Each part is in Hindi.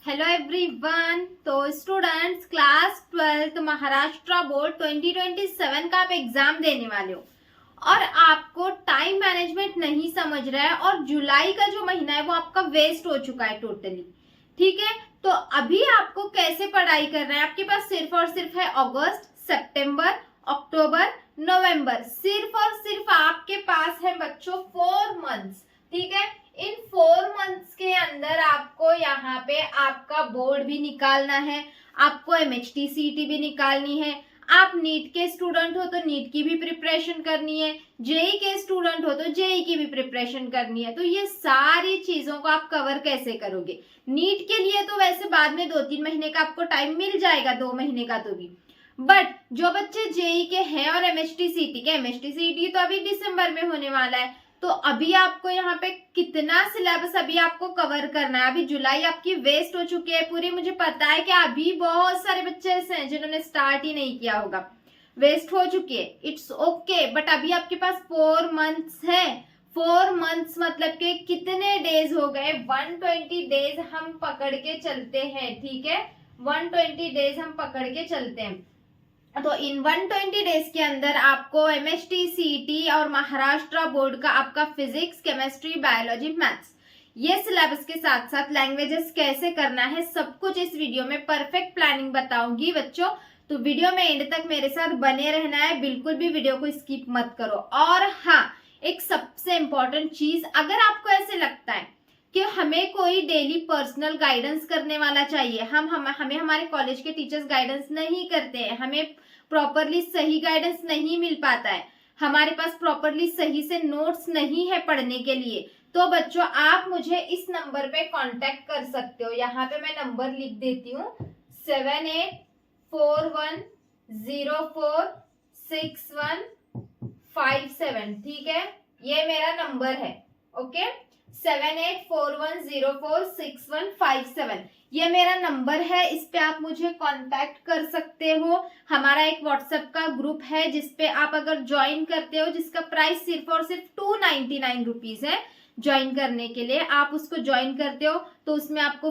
Hello everyone. तो स्टूडेंट्स, क्लास 12 महाराष्ट्र बोर्ड 2027 का आप एग्जाम देने वाले हो और आपको टाइम मैनेजमेंट नहीं समझ रहा है और जुलाई का जो महीना है वो आपका वेस्ट हो चुका है टोटली। ठीक है, तो अभी आपको कैसे पढ़ाई करना है? आपके पास सिर्फ और सिर्फ है अगस्त, सितंबर, अक्टूबर, नवंबर। सिर्फ और सिर्फ आपके पास है बच्चों 4 मंथ्स। ठीक है, इन 4 मंथ्स के अंदर आपको यहाँ पे आपका बोर्ड भी निकालना है, आपको एमएचटी सीईटी भी निकालनी है। आप नीट के स्टूडेंट हो तो नीट की भी प्रिपरेशन करनी है, जेई के स्टूडेंट हो तो जेई की भी प्रिपरेशन करनी है। तो ये सारी चीजों को आप कवर कैसे करोगे? नीट के लिए तो वैसे बाद में 2-3 महीने का आपको टाइम मिल जाएगा, 2 महीने का तो भी। बट जो बच्चे जेई के हैं और एमएचटी सीईटी तो अभी दिसंबर में होने वाला है, तो अभी आपको यहाँ पे कितना सिलेबस अभी आपको कवर करना है। अभी जुलाई आपकी वेस्ट हो चुकी है पूरी। मुझे पता है कि अभी बहुत सारे बच्चे ऐसे हैं जिन्होंने स्टार्ट ही नहीं किया होगा, वेस्ट हो चुकी है। इट्स ओके, बट अभी आपके पास 4 मंथ्स है। 4 मंथ्स मतलब के कितने डेज हो गए? 120 डेज हम पकड़ के चलते हैं। ठीक है, 120 डेज हम पकड़ के चलते हैं। तो इन 120 डेज के अंदर आपको एमएचटी सीईटी और महाराष्ट्र बोर्ड का आपका फिजिक्स, केमिस्ट्री, बायोलॉजी, मैथ्स, ये सिलेबस के साथ साथ लैंग्वेजेस कैसे करना है सब कुछ इस वीडियो में परफेक्ट प्लानिंग बताऊंगी बच्चों। तो वीडियो में एंड तक मेरे साथ बने रहना है, बिल्कुल भी वीडियो को स्किप मत करो। और हाँ, एक सबसे इंपॉर्टेंट चीज, अगर आपको ऐसे लगता है कि हमें कोई डेली पर्सनल गाइडेंस करने वाला चाहिए, हमें हमारे कॉलेज के टीचर्स गाइडेंस नहीं करते हैं, हमें प्रॉपरली सही गाइडेंस नहीं मिल पाता है, हमारे पास प्रॉपरली सही से नोट्स नहीं है पढ़ने के लिए, तो बच्चों आप मुझे इस नंबर पे कांटेक्ट कर सकते हो। यहाँ पे मैं नंबर लिख देती हूँ, 7841046157। ठीक है, ये मेरा नंबर है। ओके, 7841046157, ये मेरा नंबर है। इस पे आप मुझे कांटेक्ट कर सकते हो। हमारा एक व्हाट्सएप का ग्रुप है जिसपे आप अगर ज्वाइन करते हो, जिसका प्राइस सिर्फ और सिर्फ 299 रुपीज है ज्वाइन करने के लिए, आप उसको ज्वाइन करते हो तो उसमें आपको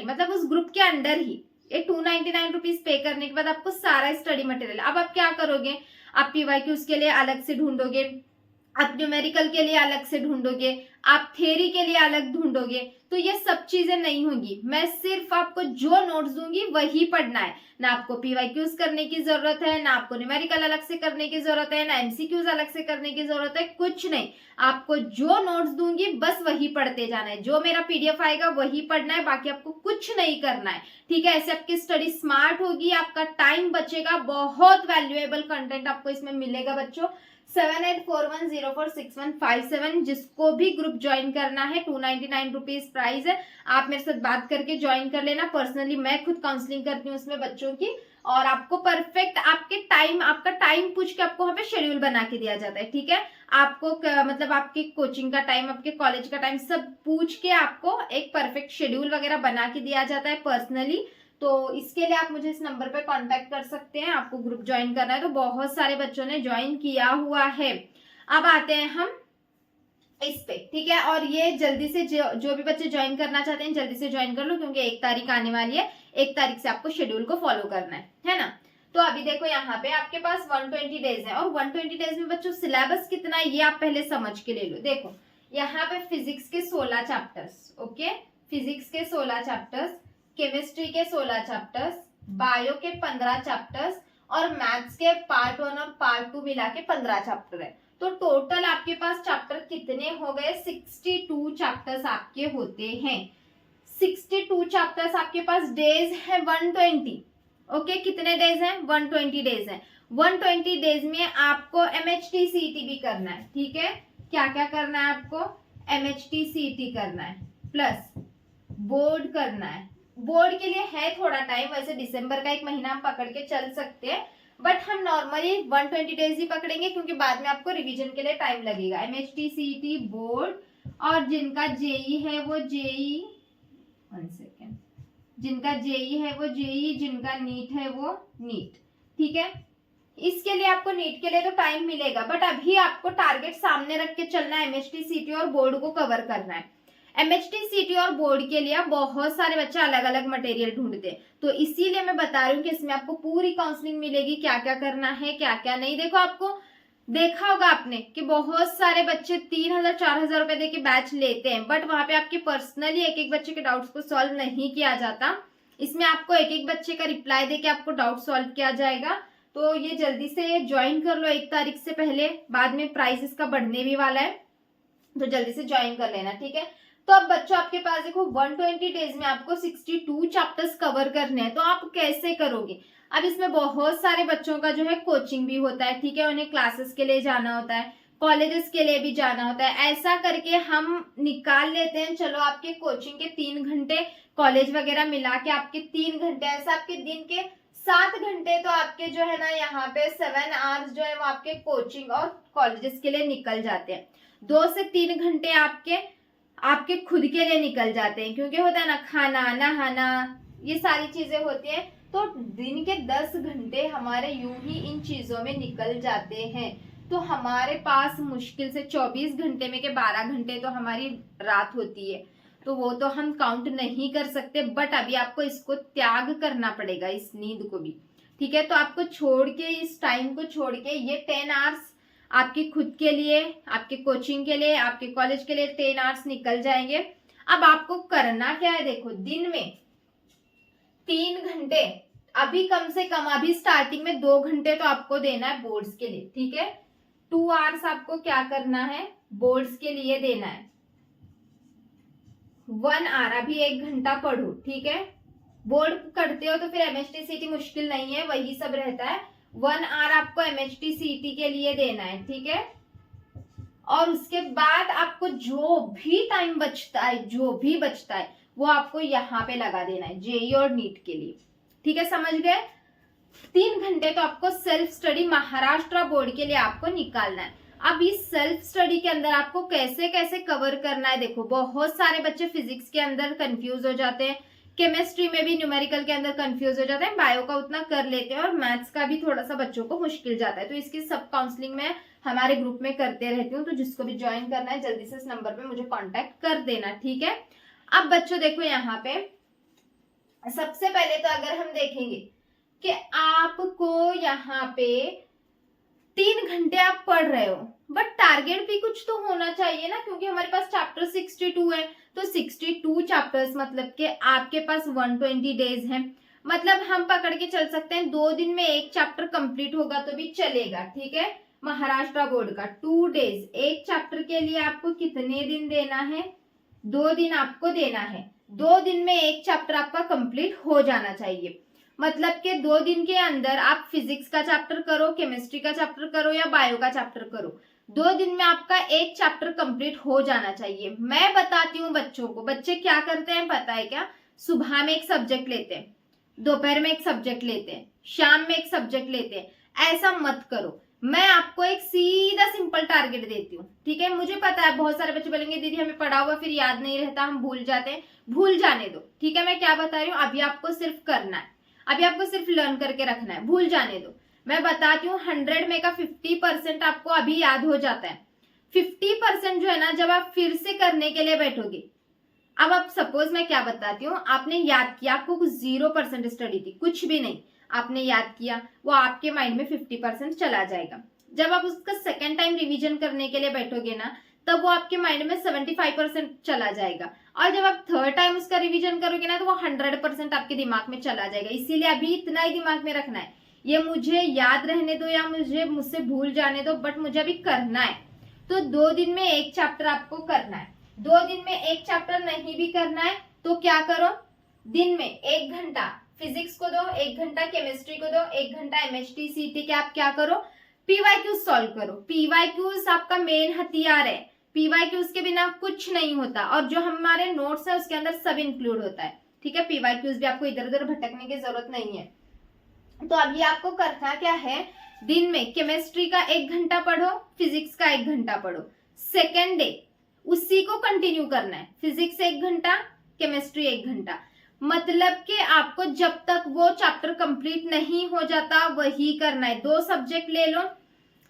मतलब उस ग्रुप के अंडर ही ये 299 रुपीज पे करने के बाद आपको सारा स्टडी मटेरियल। अब आप क्या करोगे? आप पीवाईक्यूज के लिए अलग से ढूंढोगे, आप न्यूमेरिकल के लिए अलग से ढूंढोगे, आप थ्योरी के लिए अलग ढूंढोगे, तो ये सब चीजें नहीं होंगी। मैं सिर्फ आपको जो नोट्स दूंगी वही पढ़ना है। ना आपको पीवाईक्यूज करने की जरूरत है, ना आपको न्यूमेरिकल अलग से करने की जरूरत है, ना एमसीक्यूज अलग से करने की जरूरत है, कुछ नहीं। आपको जो नोट्स दूंगी बस वही पढ़ते जाना है, जो मेरा पीडीएफ आएगा वही पढ़ना है, बाकी आपको कुछ नहीं करना है। ठीक है, ऐसे आपकी स्टडी स्मार्ट होगी, आपका टाइम बचेगा, बहुत वैल्यूएबल कंटेंट आपको इसमें मिलेगा बच्चों। 7841046157, जिसको भी ग्रुप ज्वाइन करना है 299 रुपीज प्राइस है। आप मेरे साथ बात करके ज्वाइन कर लेना। पर्सनली मैं खुद काउंसलिंग करती हूँ उसमें बच्चों की, और आपको परफेक्ट आपका टाइम पूछ के आपको वहाँ पे शेड्यूल बना के दिया जाता है। ठीक है, आपको मतलब आपके कोचिंग का टाइम, आपके कॉलेज का टाइम सब पूछ के आपको एक परफेक्ट शेड्यूल वगैरह बना के दिया जाता है पर्सनली। तो इसके लिए आप मुझे इस नंबर पे कांटेक्ट कर सकते हैं। आपको ग्रुप ज्वाइन करना है तो बहुत सारे बच्चों ने ज्वाइन किया हुआ है। अब आते हैं हम इस पे। ठीक है, और ये जल्दी से जो भी बच्चे ज्वाइन करना चाहते हैं जल्दी से ज्वाइन कर लो, क्योंकि 1 तारीख आने वाली है, 1 तारीख से आपको शेड्यूल को फॉलो करना है ना। तो अभी देखो यहाँ पे आपके पास 120 डेज है, और 120 डेज में बच्चों सिलेबस कितना है ये आप पहले समझ के ले लो। देखो यहाँ पे फिजिक्स के 16 चैप्टर्स, ओके, फिजिक्स के 16 चैप्टर्स, केमिस्ट्री के 16 चैप्टर्स, बायो के 15 चैप्टर्स, और मैथ्स के पार्ट 1 और पार्ट 2 मिला के 15 चैप्टर है। तो टोटल आपके पास चैप्टर कितने हो गए? 62 चैप्टर्स आपके होते हैं। 62 चैप्टर्स आपके पास, डेज है 120। ओके, कितने डेज हैं? 120 डेज हैं। 120 डेज में आपको एमएचटी सीईटी भी करना है। ठीक है, क्या क्या करना है आपको? एमएचटी सीईटी करना है, प्लस बोर्ड करना है। बोर्ड के लिए है थोड़ा टाइम, वैसे दिसंबर का 1 महीना हम पकड़ के चल सकते हैं, बट हम नॉर्मली 120 डेज ही पकड़ेंगे, क्योंकि बाद में आपको रिवीजन के लिए टाइम लगेगा। एमएचटी सीईटी, बोर्ड, और जिनका जेई है वो जेई, 1 सेकेंड, जिनका जेई है वो जेई, जिनका नीट है वो नीट। ठीक है, इसके लिए आपको नीट के लिए तो टाइम मिलेगा, बट अभी आपको टारगेट सामने रख के चलना है, एमएचटी सीईटी और बोर्ड को कवर करना है। MHT CT और बोर्ड के लिए बहुत सारे बच्चे अलग अलग मटेरियल ढूंढते हैं, तो इसीलिए मैं बता रही हूँ कि इसमें आपको पूरी काउंसलिंग मिलेगी, क्या क्या करना है क्या क्या नहीं। देखो आपको देखा होगा आपने कि बहुत सारे बच्चे 3,000 4,000 रुपए देके बैच लेते हैं, बट वहां पे आपके पर्सनली एक एक बच्चे के डाउट्स को सॉल्व नहीं किया जाता। इसमें आपको एक एक बच्चे का रिप्लाई देके आपको डाउट सॉल्व किया जाएगा। तो ये जल्दी से ज्वाइन कर लो 1 तारीख से पहले, बाद में प्राइस इसका बढ़ने भी वाला है, तो जल्दी से ज्वाइन कर लेना, ठीक है। तो अब बच्चों आपके पास देखो 120 डेज में आपको 62 चैप्टर्स कवर करने हैं, तो आप कैसे करोगे। अब इसमें बहुत सारे बच्चों का जो है कोचिंग भी होता है, ठीक है, उन्हें क्लासेस के लिए जाना होता है, कॉलेजेस के लिए भी जाना होता है। ऐसा करके हम निकाल लेते हैं, चलो आपके कोचिंग के 3 घंटे, कॉलेज वगैरह मिला के आपके 3 घंटे, ऐसा आपके दिन के 7 घंटे तो आपके जो है ना यहाँ पे 7 आवर्स जो है वो आपके कोचिंग और कॉलेजेस के लिए निकल जाते हैं। 2 से 3 घंटे आपके खुद के लिए निकल जाते हैं, क्योंकि होता है ना खाना नहाना ये सारी चीजें होती हैं, तो दिन के 10 घंटे हमारे यूं ही इन चीजों में निकल जाते हैं। तो हमारे पास मुश्किल से 24 घंटे में के 12 घंटे तो हमारी रात होती है, तो वो तो हम काउंट नहीं कर सकते, बट अभी आपको इसको त्याग करना पड़ेगा, इस नींद को भी, ठीक है। तो आपको छोड़ के, इस टाइम को छोड़ के, ये 10 आवर्स आपकी खुद के लिए, आपके कोचिंग के लिए, आपके कॉलेज के लिए 10 आवर्स निकल जाएंगे। अब आपको करना क्या है, देखो दिन में 3 घंटे, अभी कम से कम अभी स्टार्टिंग में 2 घंटे तो आपको देना है बोर्ड्स के लिए, ठीक है। 2 आवर्स आपको क्या करना है, बोर्ड्स के लिए देना है। 1 आवर अभी 1 घंटा पढ़ो, ठीक है। बोर्ड करते हो तो फिर MHT CT मुश्किल नहीं है, वही सब रहता है। 1 आवर आपको MHT CT के लिए देना है, ठीक है। और उसके बाद आपको जो भी टाइम बचता है, जो भी बचता है वो आपको यहाँ पे लगा देना है JEE और नीट के लिए, ठीक है, समझ गए। 3 घंटे तो आपको सेल्फ स्टडी महाराष्ट्र बोर्ड के लिए आपको निकालना है। अब इस सेल्फ स्टडी के अंदर आपको कैसे कैसे कवर करना है, देखो बहुत सारे बच्चे फिजिक्स के अंदर कंफ्यूज हो जाते हैं, केमिस्ट्री में भी न्यूमेरिकल के अंदर कंफ्यूज हो जाते हैं, बायो का उतना कर लेते हैं, और मैथ्स का भी थोड़ा सा बच्चों को मुश्किल जाता है। तो इसकी सब काउंसलिंग में हमारे ग्रुप में करते रहती हूँ, तो जिसको भी ज्वाइन करना है जल्दी से इस नंबर पे मुझे कांटेक्ट कर देना, ठीक है। अब बच्चों देखो यहाँ पे सबसे पहले तो अगर हम देखेंगे कि आपको यहाँ पे 3 घंटे आप पढ़ रहे हो, बट टारगेट भी कुछ तो होना चाहिए ना, क्योंकि हमारे पास चैप्टर 62 है, तो 62 चैप्टर्स मतलब कि आपके पास 120 डेज हैं, मतलब हम पकड़ के चल सकते हैं 2 दिन में 1 चैप्टर कंप्लीट होगा तो भी चलेगा, ठीक है। महाराष्ट्र बोर्ड का 2 डेज, 1 चैप्टर के लिए आपको कितने दिन देना है, 2 दिन आपको देना है। 2 दिन में 1 चैप्टर आपका कंप्लीट हो जाना चाहिए, मतलब कि 2 दिन के अंदर आप फिजिक्स का चैप्टर करो, केमिस्ट्री का चैप्टर करो या बायो का चैप्टर करो, 2 दिन में आपका 1 चैप्टर कंप्लीट हो जाना चाहिए। मैं बताती हूँ बच्चों को, बच्चे क्या करते हैं पता है क्या, सुबह में एक सब्जेक्ट लेते हैं, दोपहर में एक सब्जेक्ट लेते हैं, शाम में एक सब्जेक्ट लेते हैं। ऐसा मत करो, मैं आपको एक सीधा सिंपल टारगेट देती हूँ, ठीक है। मुझे पता है बहुत सारे बच्चे बोलेंगे दीदी हमें पढ़ा हुआ फिर याद नहीं रहता, हम भूल जाते हैं, भूल जाने दो, ठीक है। मैं क्या बता रही हूँ, अभी आपको सिर्फ करना है, अभी आपको सिर्फ लर्न करके रखना है, भूल जाने दो। मैं बताती हूँ 100 में का 50% आपको अभी याद हो जाता है, 50% जो है ना जब आप फिर से करने के लिए बैठोगे। अब आप सपोज मैं क्या बताती हूँ, आपने याद किया, आपको कुछ 0% स्टडी थी, कुछ भी नहीं, आपने याद किया, वो आपके माइंड में 50% चला जाएगा। जब आप उसका सेकेंड टाइम रिवीजन करने के लिए बैठोगे ना, तब वो आपके माइंड में 75% चला जाएगा, और जब आप थर्ड टाइम उसका रिवीजन करोगे ना तो वो 100% आपके दिमाग में चला जाएगा। इसीलिए अभी इतना ही दिमाग में रखना है, ये मुझे याद रहने दो या मुझसे भूल जाने दो, बट मुझे अभी करना है। तो 2 दिन में 1 चैप्टर आपको करना है। 2 दिन में 1 चैप्टर नहीं भी करना है तो क्या करो, दिन में 1 घंटा फिजिक्स को दो, 1 घंटा केमिस्ट्री को दो, 1 घंटा MHT CT के आप क्या करो, PYQ सॉल्व करो। PYQ आपका मेन हथियार है, PYQ के बिना कुछ नहीं होता, और जो हमारे नोट्स है उसके अंदर सब इंक्लूड होता है, ठीक है। PYQ भी आपको इधर उधर भटकने की जरूरत नहीं है। तो अभी आपको करना क्या है, दिन में केमिस्ट्री का 1 घंटा पढ़ो, फिजिक्स का 1 घंटा पढ़ो, सेकेंड डे उसी को कंटिन्यू करना है, फिजिक्स 1 घंटा, केमिस्ट्री 1 घंटा, मतलब कि आपको जब तक वो चैप्टर कंप्लीट नहीं हो जाता वही करना है। 2 सब्जेक्ट ले लो,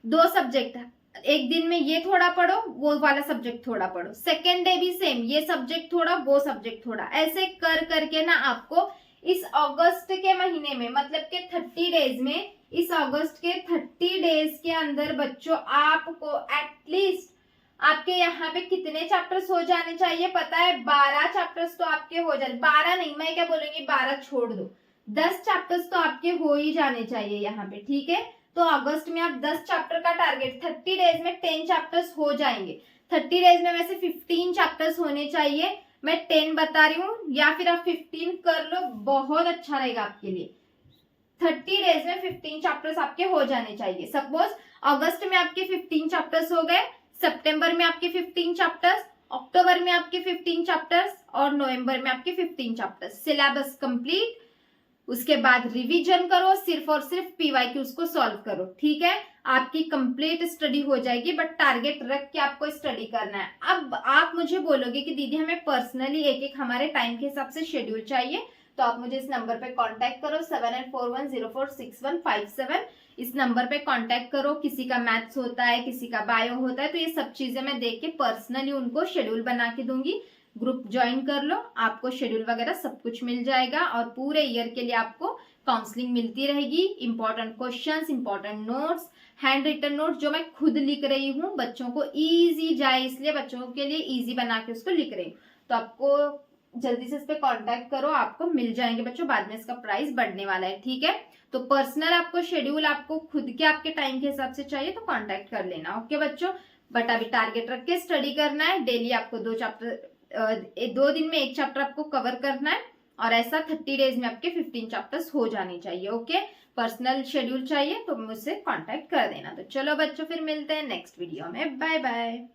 2 सब्जेक्ट एक दिन में ये थोड़ा पढ़ो, वो वाला सब्जेक्ट थोड़ा पढ़ो, सेकेंड डे भी सेम, ये सब्जेक्ट थोड़ा वो सब्जेक्ट थोड़ा, ऐसे कर करके ना आपको इस अगस्त के महीने में, मतलब के 30 डेज में, इस अगस्त के 30 डेज के अंदर बच्चों आपको एटलीस्ट आपके यहाँ पे कितने चैप्टर्स हो जाने चाहिए पता है? 12 चैप्टर्स तो आपके हो जाने, 12 नहीं, मैं क्या बोलूंगी 12 छोड़ दो, 10 चैप्टर्स तो आपके हो ही जाने चाहिए यहाँ पे, ठीक है? तो अगस्त में आप 10 चैप्टर का टारगेट, 30 डेज में 10 चैप्टर्स हो जाएंगे। 30 डेज में वैसे 15 चैप्टर्स होने चाहिए, मैं 10 बता रही हूँ, या फिर आप 15 कर लो, बहुत अच्छा रहेगा आपके लिए। 30 डेज में 15 चैप्टर्स आपके हो जाने चाहिए। सपोज अगस्त में आपके 15 चैप्टर्स हो गए, सितंबर में आपके 15 चैप्टर्स, अक्टूबर में आपके 15 चैप्टर्स और नवंबर में आपके 15 चैप्टर्स। सिलेबस कंप्लीट, उसके बाद रिवीजन करो, सिर्फ और सिर्फ पीवाईक्यूज को सॉल्व करो, ठीक है? आपकी कंप्लीट स्टडी हो जाएगी, बट टारगेट रख के आपको स्टडी करना है। अब आप मुझे बोलोगे कि दीदी हमें पर्सनली एक एक हमारे टाइम के हिसाब से शेड्यूल चाहिए, तो आप मुझे इस नंबर पे कांटेक्ट करो 7841046157। इस नंबर पे कांटेक्ट करो। किसी का मैथ्स होता है, किसी का बायो होता है, तो ये सब चीजें मैं देख के पर्सनली उनको शेड्यूल बना के दूंगी। ग्रुप ज्वाइन कर लो, आपको शेड्यूल वगैरह सब कुछ मिल जाएगा और पूरे ईयर के लिए आपको काउंसलिंग मिलती रहेगी। Important questions, important notes, hand written notes जो मैं खुद लिख रही हूँ, बच्चों को इजी जाए इसलिए बच्चों के लिए इजी बना के उसको लिख रही हूँ। तो आपको जल्दी से इस पे कांटेक्ट करो, आपको मिल जाएंगे बच्चों। बाद में इसका प्राइस बढ़ने वाला है, ठीक है? तो पर्सनल आपको शेड्यूल आपको खुद के आपके टाइम के हिसाब से चाहिए तो कांटेक्ट कर लेना, ओके बच्चों? बट अभी टारगेट रख के स्टडी करना है। डेली आपको 2 दिन में 1 चैप्टर आपको कवर करना है, और ऐसा 30 डेज में आपके 15 चैप्टर्स हो जाने चाहिए, ओके? पर्सनल शेड्यूल चाहिए तो मुझसे कांटेक्ट कर देना। तो चलो बच्चों, फिर मिलते हैं नेक्स्ट वीडियो में। Bye bye.